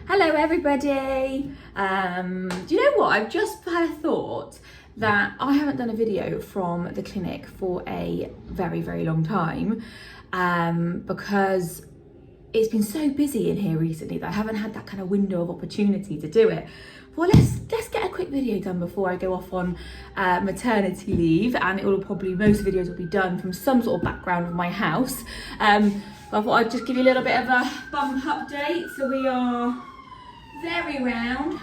Hello everybody. Do you know what? I've just thought that I haven't done a video from the clinic for a very long time because it's been so busy in here recently that I haven't had that kind of window of opportunity to do it. Well, let's get a quick video done before I go off on maternity leave, and it will probably, most videos will be done from some sort of background of my house. But I thought I'd just give you a little bit of a bump update. So we are very round.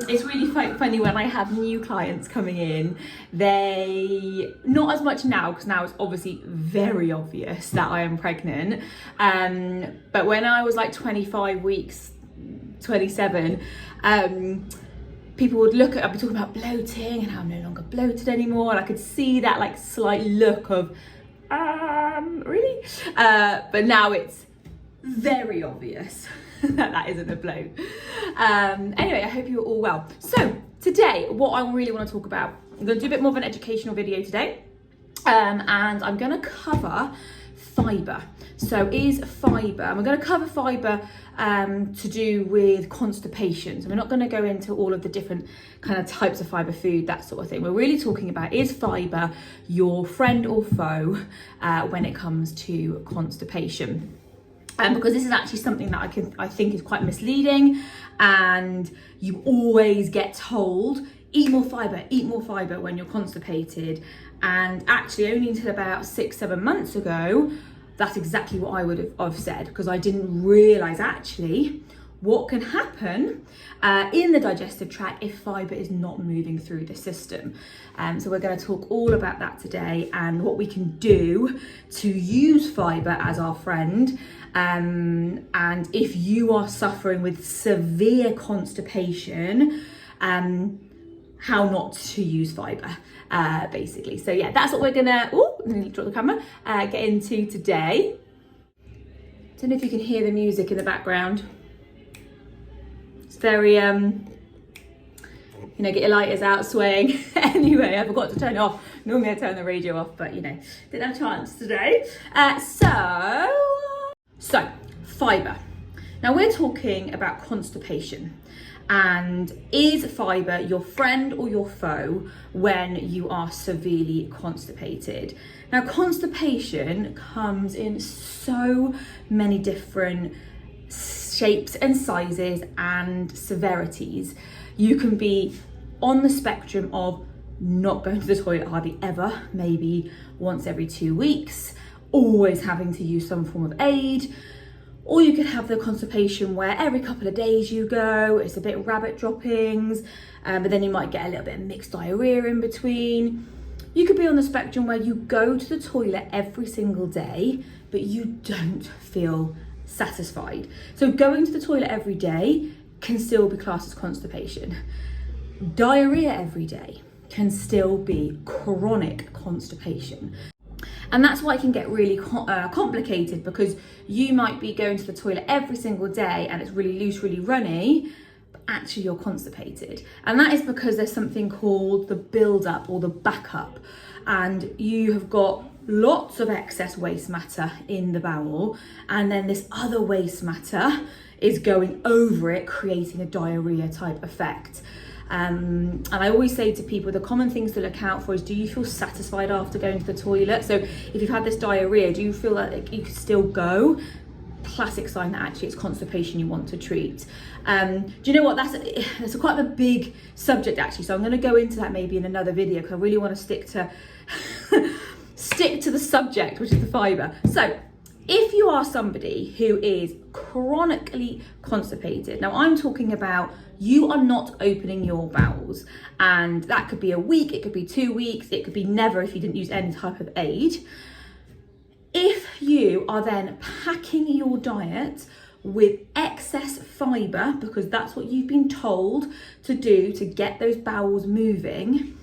It's really funny when I have new clients coming in. They, not as much now, because now it's obviously very obvious that I am pregnant. But when I was like 25 weeks, 27, people would look at, I'd be talking about bloating and how I'm no longer bloated anymore. And I could see that like slight look of, really? But now it's very obvious that isn't a bloat. Anyway, I hope you're all well. So today, what I really want to talk about, I'm going to do a bit more of an educational video today, and I'm going to cover fibre. So is fibre, and we're going to cover fibre to do with constipation. So we're not going to go into all of the different kind of types of fibre food, that sort of thing. We're really talking about, is fibre your friend or foe when it comes to constipation? Because this is actually something that I think is quite misleading, and you always get told, eat more fibre when you're constipated. And actually only until about 6-7 months ago, that's exactly what I would have said, because I didn't realise actually what can happen in the digestive tract if fibre is not moving through the system. So we're going to talk all about that today, and what we can do to use fibre as our friend. And if you are suffering with severe constipation, how not to use fibre, basically. So yeah, that's what we're gonna, I'm gonna drop the camera, get into today. Don't know if you can hear the music in the background. It's very, get your lighters out swaying. Anyway, I forgot to turn it off. Normally I turn the radio off, but didn't have a chance today. So fibre. Now we're talking about constipation. And is fibre your friend or your foe when you are severely constipated? Now, constipation comes in so many different shapes and sizes and severities. You can be on the spectrum of not going to the toilet hardly ever, maybe once every 2 weeks, always having to use some form of aid. Or you could have the constipation where every couple of days you go, it's a bit rabbit droppings, but then you might get a little bit of mixed diarrhea in between. You could be on the spectrum where you go to the toilet every single day, but you don't feel satisfied. So going to the toilet every day can still be classed as constipation. Diarrhea every day can still be chronic constipation. And that's why it can get really complicated, because you might be going to the toilet every single day and it's really loose, really runny, but actually you're constipated. And that is because there's something called the build-up or the backup, and you have got lots of excess waste matter in the bowel, and then this other waste matter is going over it, creating a diarrhea type effect. And I always say to people, the common things to look out for is, do you feel satisfied after going to the toilet? So if you've had this diarrhea, do you feel like you could still go? Classic sign that actually it's constipation you want to treat. Do you know what, that's quite a big subject actually, so I'm going to go into that maybe in another video, because I really want to stick to the subject, which is the fibre. So if you are somebody who is chronically constipated, now I'm talking about you are not opening your bowels, and that could be a week, it could be 2 weeks, it could be never if you didn't use any type of aid. If you are then packing your diet with excess fibre, because that's what you've been told to do to get those bowels moving,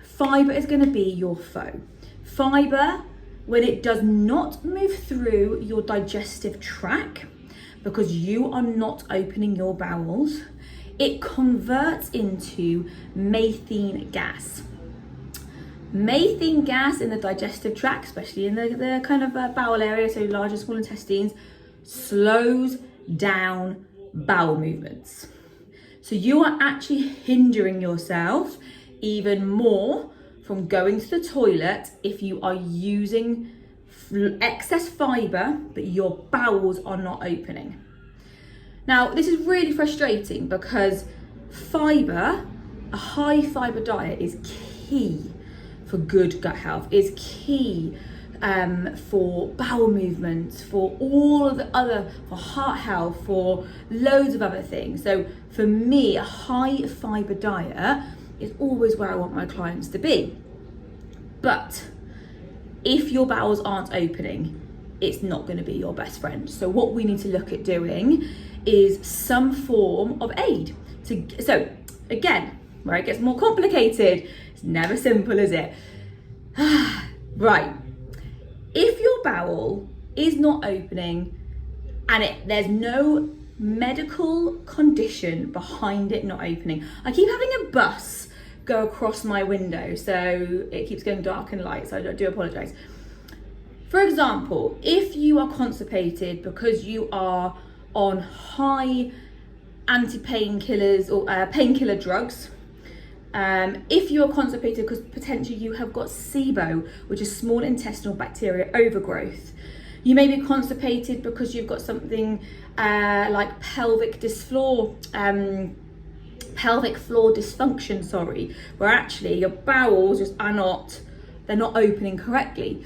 fibre is going to be your foe. Fibre, when it does not move through your digestive tract, because you are not opening your bowels, it converts into methane gas. Methane gas in the digestive tract, especially in the kind of bowel area, so large and small intestines, slows down bowel movements. So you are actually hindering yourself even more from going to the toilet if you are using excess fibre, but your bowels are not opening. Now, this is really frustrating because fibre, a high fibre diet is key for good gut health, is key for bowel movements, for all of the other, for heart health, for loads of other things. So for me, a high fibre diet is always where I want my clients to be. But if your bowels aren't opening, it's not going to be your best friend. So what we need to look at doing is some form of aid. So again, where it gets more complicated, it's never simple, is it? Right. If your bowel is not opening and there's no medical condition behind it not opening, I keep having a bus go across my window, so it keeps going dark and light, so I do apologise. For example, if you are constipated because you are on high anti-painkillers or painkiller drugs, if you are constipated because potentially you have got SIBO, which is small intestinal bacteria overgrowth, you may be constipated because you've got something like pelvic floor dysfunction, where actually your bowels just they're not opening correctly.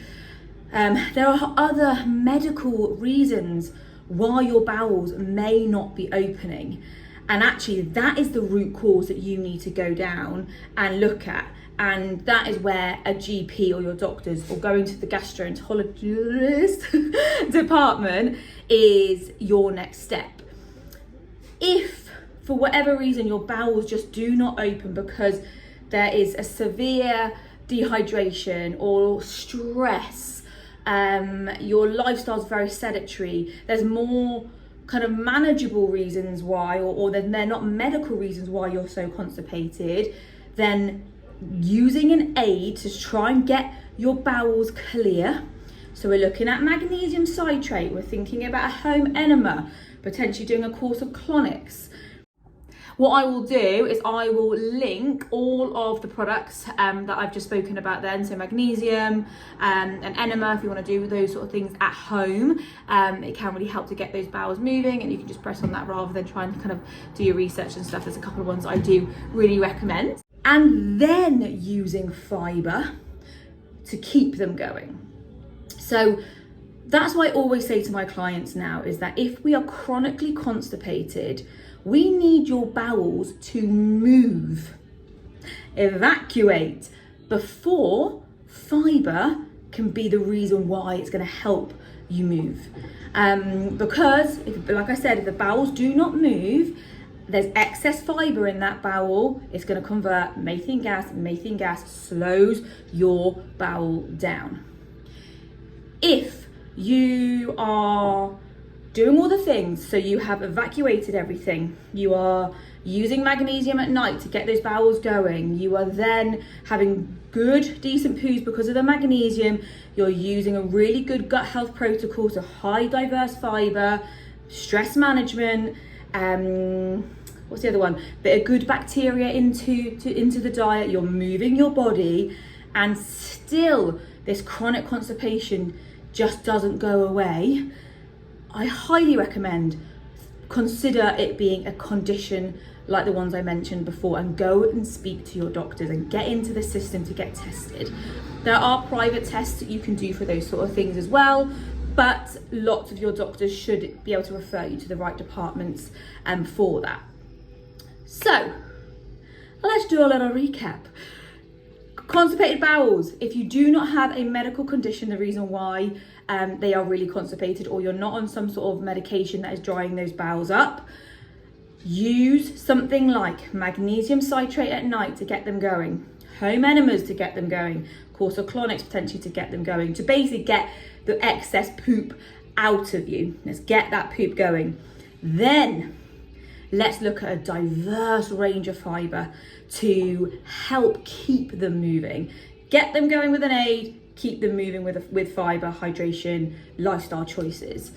There are other medical reasons why your bowels may not be opening, and actually that is the root cause that you need to go down and look at, and that is where a GP or your doctors or going to the gastroenterologist department is your next step. If for whatever reason your bowels just do not open because there is a severe dehydration or stress, your lifestyle is very sedentary, there's more kind of manageable reasons why, or they're not medical reasons why you're so constipated, then using an aid to try and get your bowels clear. So we're looking at magnesium citrate, we're thinking about a home enema, potentially doing a course of clonics. What I will do is I will link all of the products that I've just spoken about then, so magnesium, and enema if you want to do those sort of things at home. It can really help to get those bowels moving, and you can just press on that rather than trying to kind of do your research and stuff. There's a couple of ones I do really recommend. And then using fibre to keep them going. So that's why I always say to my clients now is that if we are chronically constipated, we need your bowels to move, evacuate, before fibre can be the reason why it's going to help you move. Because, like I said, if the bowels do not move, there's excess fibre in that bowel, it's going to convert methane gas. Methane gas slows your bowel down. If you are doing all the things, so you have evacuated everything, you are using magnesium at night to get those bowels going, you are then having good decent poos because of the magnesium, you're using a really good gut health protocol, so high diverse fibre, stress management, what's the other one, bit of good bacteria into the diet, you're moving your body, and still this chronic constipation just doesn't go away, I highly recommend consider it being a condition like the ones I mentioned before, and go and speak to your doctors and get into the system to get tested. There are private tests that you can do for those sort of things as well, but lots of your doctors should be able to refer you to the right departments for that. So let's do a little recap. Constipated bowels. If you do not have a medical condition, the reason why they are really constipated, or you're not on some sort of medication that is drying those bowels up, use something like magnesium citrate at night to get them going, home enemas to get them going, course of clonics potentially to get them going, to basically get the excess poop out of you. Let's get that poop going. Then let's look at a diverse range of fibre to help keep them moving. Get them going with an aid, keep them moving with fibre, hydration, lifestyle choices.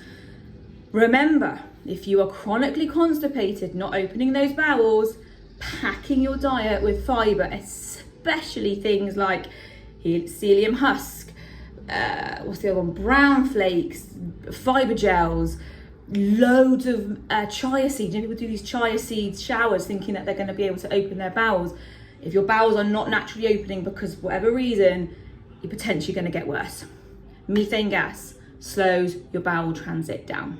Remember, if you are chronically constipated, not opening those bowels, packing your diet with fibre, especially things like psyllium husk, what's the other one, brown flakes, fibre gels, loads of chia seeds. You know, people do these chia seeds showers thinking that they're going to be able to open their bowels. If your bowels are not naturally opening because for whatever reason, you're potentially going to get worse. Methane gas slows your bowel transit down.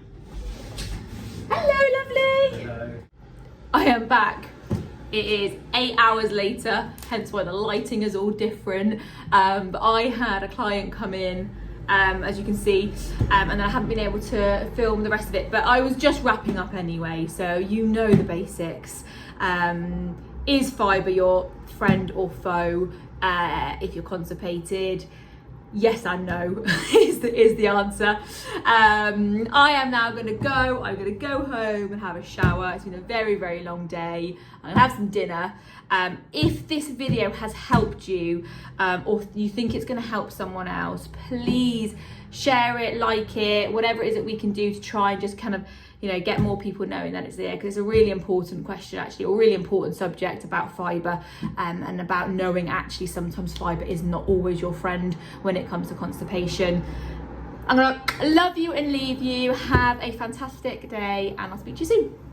Hello, lovely. Hello. I am back. It is 8 hours later, hence why the lighting is all different. But I had a client come in, as you can see, and I haven't been able to film the rest of it, but I was just wrapping up anyway, so you know the basics. Is fibre your friend or foe if you're constipated? Yes and no is the answer. I am now I'm gonna go home and have a shower. It's been a very, very long day. I'm gonna have some dinner. If this video has helped you, or you think it's gonna help someone else, please share it, like it, whatever it is that we can do to try and just kind of, you know, get more people knowing that it's there, because it's a really important question actually, or really important subject about fibre, and about knowing actually sometimes fibre is not always your friend when it comes to constipation. I'm gonna love you and leave you. Have a fantastic day, and I'll speak to you soon.